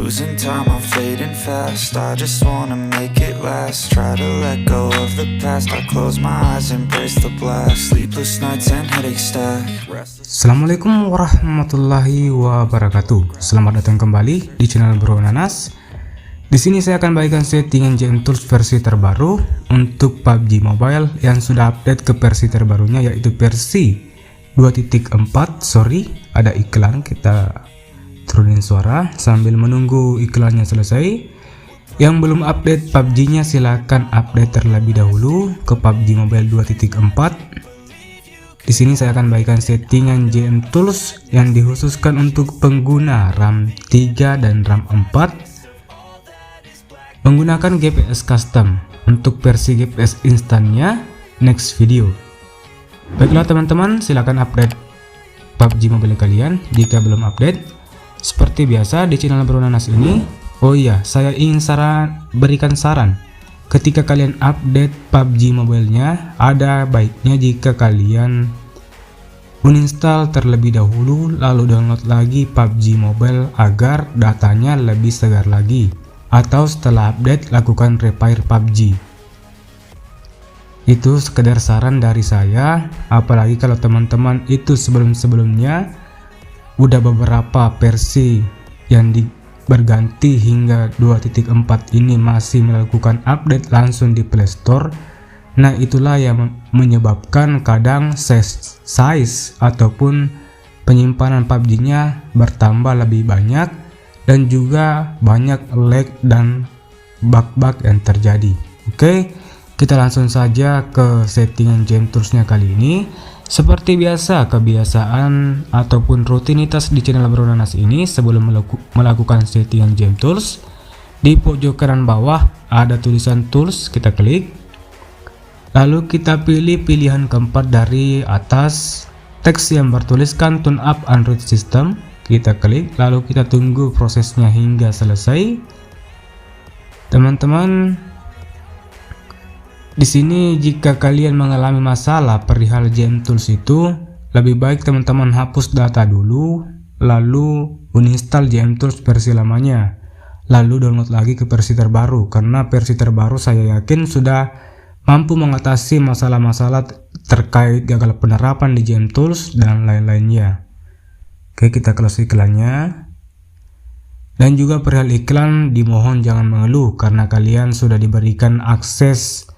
Losing time, I'm fading fast. I just wanna make it last. Try to let go of the past. I close my eyes, embrace the blast. Sleepless nights and headaches stack. Assalamualaikum warahmatullahi wabarakatuh. Selamat datang kembali di channel Bro Nanas. Di sini saya akan bagikan settingan GM Tools versi terbaru untuk PUBG Mobile yang sudah update ke versi terbarunya, yaitu versi 2.4. Sorry, ada iklan, kita turunin suara sambil menunggu iklannya selesai. Yang belum update PUBG-nya silahkan update terlebih dahulu ke PUBG Mobile 2.4. Di sini saya akan bagikan settingan GM Tools yang dikhususkan untuk pengguna RAM 3 dan RAM 4 menggunakan GPS custom. Untuk versi GPS instannya next video. Baiklah teman-teman, silahkan update PUBG Mobile kalian jika belum update. Seperti biasa di channel Bro Nanas ini, oh iya, saya ingin berikan saran. Ketika kalian update PUBG Mobile-nya, ada baiknya jika kalian uninstall terlebih dahulu lalu download lagi PUBG Mobile agar datanya lebih segar lagi. Atau setelah update lakukan repair PUBG. Itu sekedar saran dari saya, apalagi kalau teman-teman itu sebelum-sebelumnya udah beberapa versi yang berganti hingga 2.4 ini masih melakukan update langsung di Play Store. Nah, itulah yang menyebabkan kadang size ataupun penyimpanan PUBG-nya bertambah lebih banyak dan juga banyak lag dan bug-bug yang terjadi. Oke, kita langsung saja ke settingan GM Tools-nya kali ini. Seperti biasa, kebiasaan ataupun rutinitas di channel Bro Nanas ini, sebelum melakukan settingan GM Tools, di pojok kanan bawah ada tulisan Tools, kita klik. Lalu kita pilih pilihan keempat dari atas, teks yang bertuliskan Tune Up Android System, kita klik. Lalu kita tunggu prosesnya hingga selesai. Teman-teman, di sini jika kalian mengalami masalah perihal GM Tools itu, lebih baik teman-teman hapus data dulu, lalu uninstall GM Tools versi lamanya, lalu download lagi ke versi terbaru, karena versi terbaru saya yakin sudah mampu mengatasi masalah-masalah terkait gagal penerapan di GM Tools dan lain-lainnya. Oke, kita close iklannya. Dan juga perihal iklan, dimohon jangan mengeluh karena kalian sudah diberikan akses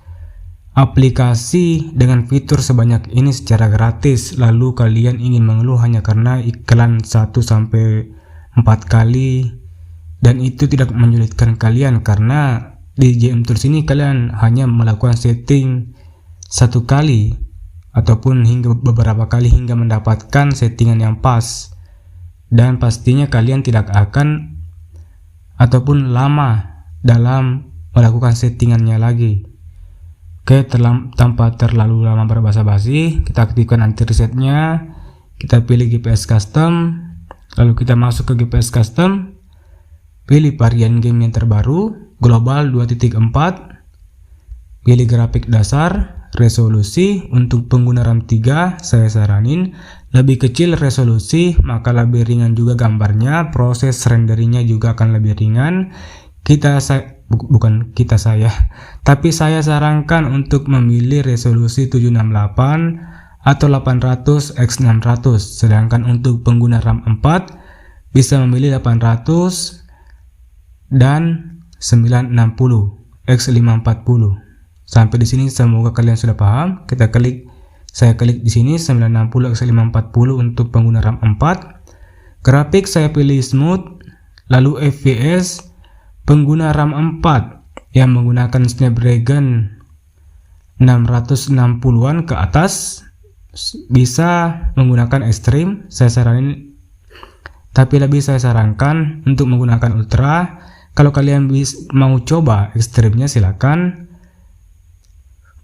aplikasi dengan fitur sebanyak ini secara gratis, lalu kalian ingin mengeluh hanya karena iklan 1-4 kali, dan itu tidak menyulitkan kalian karena di GM Tools ini kalian hanya melakukan setting satu kali ataupun hingga beberapa kali hingga mendapatkan settingan yang pas, dan pastinya kalian tidak akan ataupun lama dalam melakukan settingannya lagi. Oke, tanpa terlalu lama berbasa-basi, kita aktifkan anti resetnya, kita pilih GPS custom, lalu kita masuk ke GPS custom, pilih varian game yang terbaru, global 2.4, pilih grafik dasar, resolusi. Untuk pengguna RAM 3 saya saranin lebih kecil resolusi, maka lebih ringan juga gambarnya, proses renderingnya juga akan lebih ringan. Tapi saya sarankan untuk memilih resolusi 768 atau 800x600, sedangkan untuk pengguna RAM 4 bisa memilih 800 dan 960x540. Sampai di sini semoga kalian sudah paham. Saya klik di sini 960x540 untuk pengguna RAM 4. Grafik saya pilih smooth, lalu FPS pengguna RAM 4 yang menggunakan Snapdragon 660-an ke atas bisa menggunakan ekstrim, tapi lebih saya sarankan untuk menggunakan ultra. Kalau kalian mau coba ekstrimnya silakan.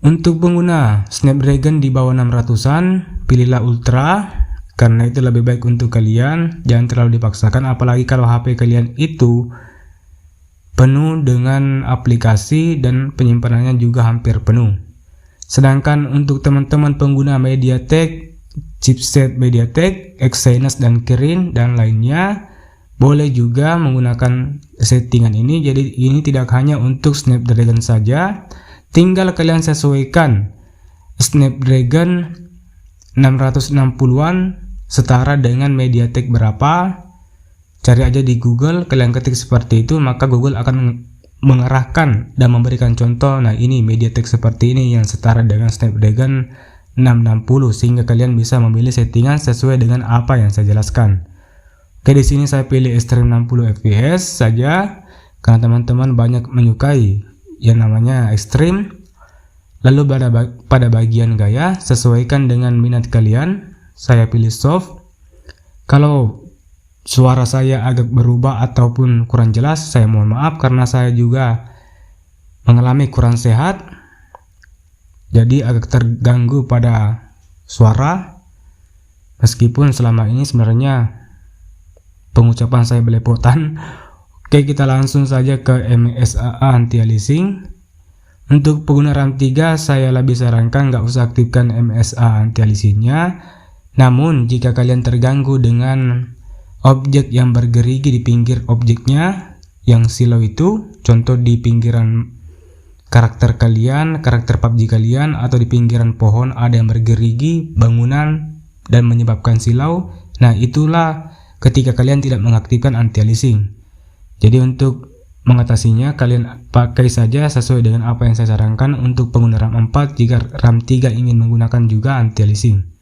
Untuk pengguna Snapdragon di bawah 600-an, pilihlah ultra karena itu lebih baik untuk kalian. Jangan terlalu dipaksakan, apalagi kalau HP kalian itu penuh dengan aplikasi dan penyimpanannya juga hampir penuh. Sedangkan untuk teman-teman pengguna MediaTek, chipset MediaTek, Exynos dan Kirin dan lainnya, boleh juga menggunakan settingan ini. Jadi ini tidak hanya untuk Snapdragon saja, tinggal kalian sesuaikan Snapdragon 660-an setara dengan MediaTek berapa. Cari aja di Google, kalian ketik seperti itu, maka Google akan mengarahkan dan memberikan contoh. Nah, ini MediaTek seperti ini yang setara dengan Snapdragon 660, sehingga kalian bisa memilih settingan sesuai dengan apa yang saya jelaskan. Oke, di sini saya pilih Extreme 60 fps saja karena teman-teman banyak menyukai yang namanya Extreme. Lalu pada bagian gaya, sesuaikan dengan minat kalian. Saya pilih soft. Kalau suara saya agak berubah ataupun kurang jelas, saya mohon maaf karena saya juga mengalami kurang sehat. Jadi agak terganggu pada suara. Meskipun selama ini sebenarnya pengucapan saya belepotan. Oke, kita langsung saja ke MSAA anti-aliasing. Untuk pengguna RAM 3, saya lebih sarankan nggak usah aktifkan MSA anti-aliasingnya. Namun jika kalian terganggu dengan objek yang bergerigi di pinggir objeknya, yang silau itu, contoh di pinggiran karakter kalian, karakter PUBG kalian, atau di pinggiran pohon ada yang bergerigi bangunan dan menyebabkan silau. Nah, itulah ketika kalian tidak mengaktifkan anti-aliasing. Jadi untuk mengatasinya, kalian pakai saja sesuai dengan apa yang saya sarankan untuk pengguna RAM 4 jika RAM 3 ingin menggunakan juga anti-aliasing.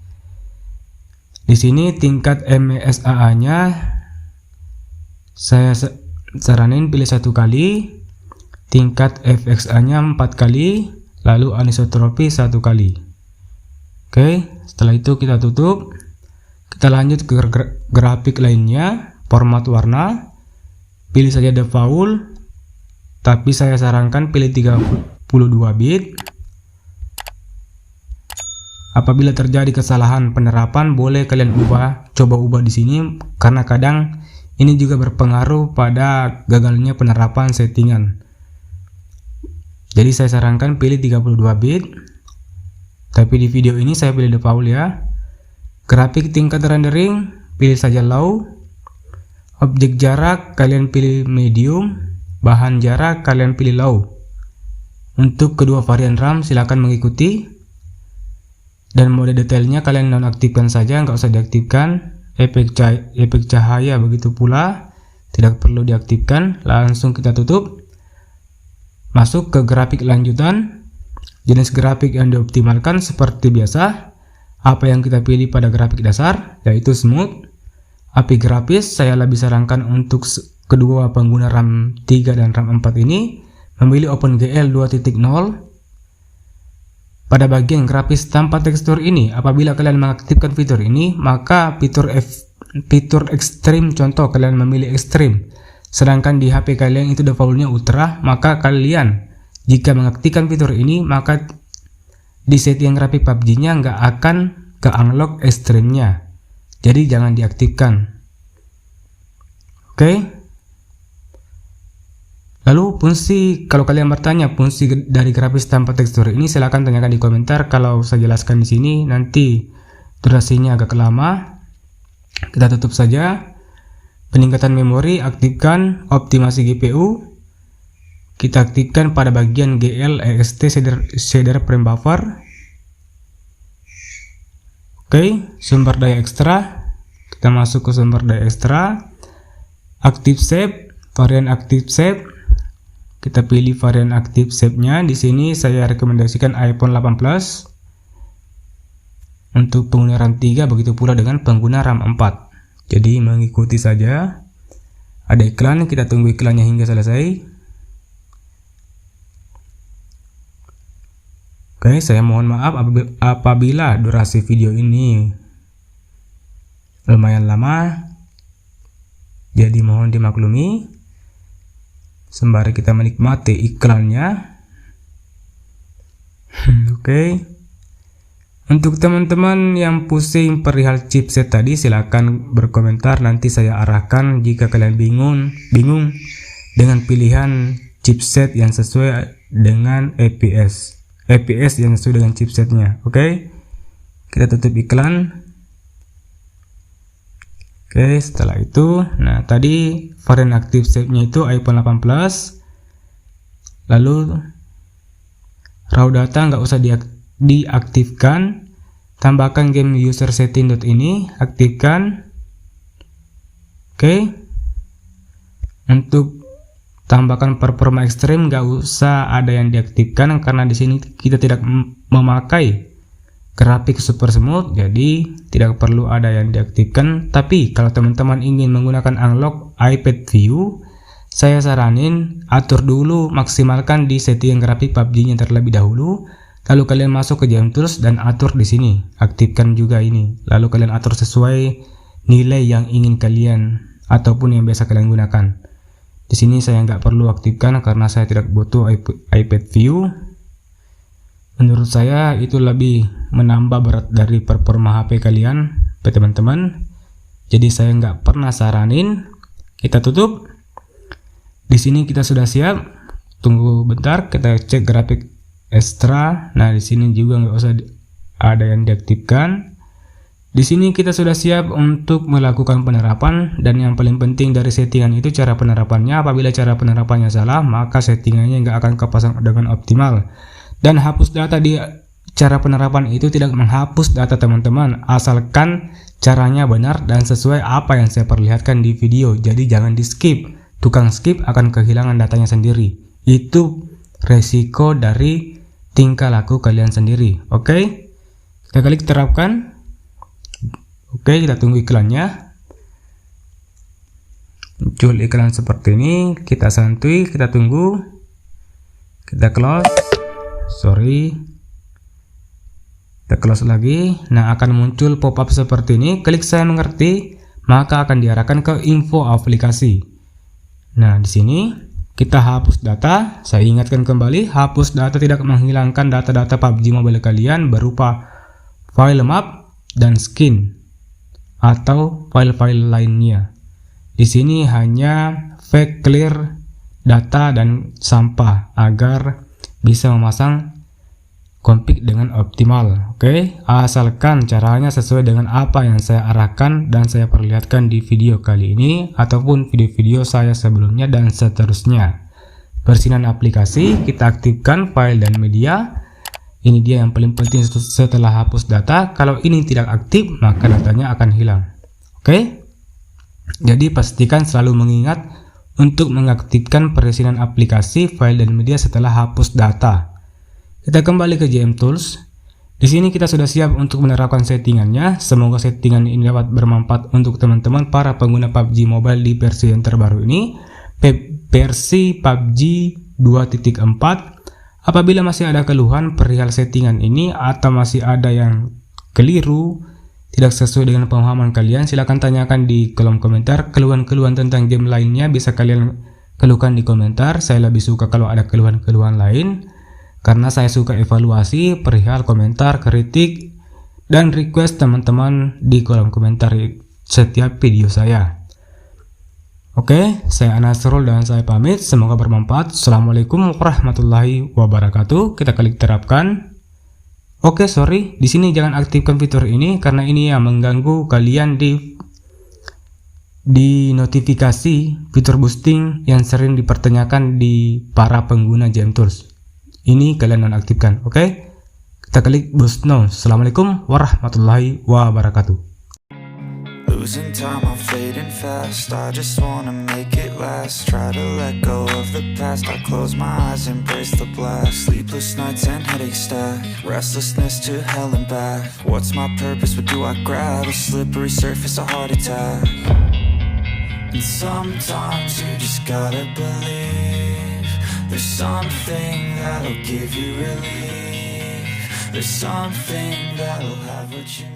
Di sini tingkat MSAA-nya saya saranin pilih 1 kali, tingkat FXA-nya 4 kali, lalu anisotropi 1 kali. Oke, setelah itu kita tutup. Kita lanjut ke grafik lainnya, format warna. Pilih saja default, tapi saya sarankan pilih 32 bit. Apabila terjadi kesalahan penerapan, boleh kalian coba ubah di sini karena kadang ini juga berpengaruh pada gagalnya penerapan settingan. Jadi saya sarankan pilih 32 bit. Tapi di video ini saya pilih default ya. Grafik tingkat rendering, pilih saja low. Objek jarak, kalian pilih medium. Bahan jarak, kalian pilih low. Untuk kedua varian RAM, silakan mengikuti. Dan mode detailnya kalian nonaktifkan saja, nggak usah diaktifkan. Efek cahaya begitu pula, tidak perlu diaktifkan. Langsung kita tutup. Masuk ke grafik lanjutan. Jenis grafik yang dioptimalkan seperti biasa. Apa yang kita pilih pada grafik dasar, yaitu smooth. API grafis, saya lebih sarankan untuk kedua pengguna RAM 3 dan RAM 4 ini memilih OpenGL 2.0. Pada bagian grafis tanpa tekstur ini, apabila kalian mengaktifkan fitur ini, maka fitur Extreme, contoh kalian memilih Extreme, sedangkan di HP kalian itu defaultnya Ultra, maka kalian jika mengaktifkan fitur ini, maka di setting grafik PUBG-nya nggak akan ke unlock Extreme-nya. Jadi jangan diaktifkan. Oke. Lalu fungsi, kalau kalian bertanya fungsi dari grafis tanpa tekstur ini, silahkan tanyakan di komentar. Kalau saya jelaskan di sini nanti durasinya agak lama. Kita tutup saja. Peningkatan memori, aktifkan optimasi GPU. Kita aktifkan pada bagian GL EXT shader frame buffer. Oke, sumber daya ekstra. Kita masuk ke sumber daya ekstra. Active Save, varian Active Save. Kita pilih varian Active Save-nya. Di sini saya rekomendasikan iPhone 8 Plus. Untuk pengguna RAM 3, begitu pula dengan pengguna RAM 4. Jadi mengikuti saja. Ada iklan, kita tunggu iklannya hingga selesai. Oke, saya mohon maaf apabila durasi video ini lumayan lama. Jadi mohon dimaklumi. Sembari kita menikmati iklannya. Oke. Untuk teman-teman yang pusing perihal chipset tadi, silakan berkomentar, nanti saya arahkan jika kalian bingung dengan pilihan chipset yang sesuai dengan EPS yang sesuai dengan chipsetnya. Oke, kita tutup iklan. Oke, setelah itu, nah tadi varian active shape-nya itu iPhone 8 Plus. Lalu raw data nggak usah diaktifkan. Tambahkan game user setting ini, aktifkan. Oke. Untuk tambahkan performa ekstrim nggak usah ada yang diaktifkan karena di sini kita tidak memakai grafik super smooth, jadi tidak perlu ada yang diaktifkan. Tapi kalau teman-teman ingin menggunakan unlock iPad view, saya saranin atur dulu, maksimalkan di setting grafik PUBG-nya terlebih dahulu. Lalu kalian masuk ke GameTools dan atur di sini, aktifkan juga ini. Lalu kalian atur sesuai nilai yang ingin kalian ataupun yang biasa kalian gunakan. Di sini saya nggak perlu aktifkan karena saya tidak butuh iPad view. Menurut saya itu lebih menambah berat dari performa HP kalian, teman-teman. Jadi saya nggak pernah saranin. Kita tutup. Di sini kita sudah siap. Tunggu bentar, kita cek grafik ekstra. Nah, di sini juga nggak usah ada yang diaktifkan. Di sini kita sudah siap untuk melakukan penerapan, dan yang paling penting dari settingan itu cara penerapannya. Apabila cara penerapannya salah, maka settingannya nggak akan kepasang dengan optimal. Dan hapus data di cara penerapan itu tidak menghapus data teman-teman, asalkan caranya benar dan sesuai apa yang saya perlihatkan di video. Jadi jangan di skip, tukang skip akan kehilangan datanya sendiri. Itu resiko dari tingkah laku kalian sendiri. Oke, kita klik terapkan. Oke, kita tunggu iklannya. Muncul iklan seperti ini, kita santuy, kita tunggu, kita close. Kita close lagi. Nah, akan muncul pop-up seperti ini. Klik saya mengerti, maka akan diarahkan ke info aplikasi. Nah, di sini kita hapus data. Saya ingatkan kembali, hapus data tidak menghilangkan data-data PUBG Mobile kalian berupa file map dan skin atau file-file lainnya. Di sini hanya fake clear data dan sampah agar bisa memasang config dengan optimal. Oke, asalkan caranya sesuai dengan apa yang saya arahkan dan saya perlihatkan di video kali ini ataupun video-video saya sebelumnya dan seterusnya. Persinan aplikasi kita aktifkan file dan media. Ini dia yang paling penting setelah hapus data. Kalau ini tidak aktif, maka datanya akan hilang. Oke, jadi pastikan selalu mengingat untuk mengaktifkan perisian aplikasi, file dan media setelah hapus data. Kita kembali ke GameTools. Di sini kita sudah siap untuk menerapkan settingannya. Semoga settingan ini dapat bermanfaat untuk teman-teman para pengguna PUBG Mobile di versi yang terbaru ini, versi PUBG 2.4. Apabila masih ada keluhan perihal settingan ini atau masih ada yang keliru, tidak sesuai dengan pemahaman kalian, silahkan tanyakan di kolom komentar. Keluhan-keluhan tentang game lainnya bisa kalian keluhkan di komentar. Saya lebih suka kalau ada keluhan-keluhan lain, karena saya suka evaluasi perihal komentar, kritik, dan request teman-teman di kolom komentar setiap video saya. Oke, saya Anasrul dan saya pamit. Semoga bermanfaat. Assalamualaikum warahmatullahi wabarakatuh. Kita klik terapkan. Oke, sorry, di sini jangan aktifkan fitur ini karena ini yang mengganggu kalian di notifikasi fitur boosting yang sering dipertanyakan di para pengguna GameTools. Ini kalian nonaktifkan, oke? Kita klik boost now. Assalamualaikum warahmatullahi wabarakatuh. Losing time, I'm fading fast. I just wanna make it last. Try to let go of the past. I close my eyes, embrace the blast. Sleepless nights and headaches stack. Restlessness to hell and back. What's my purpose? What do I grab? A slippery surface, a heart attack. And sometimes you just gotta believe there's something that'll give you relief. There's something that'll have what you need.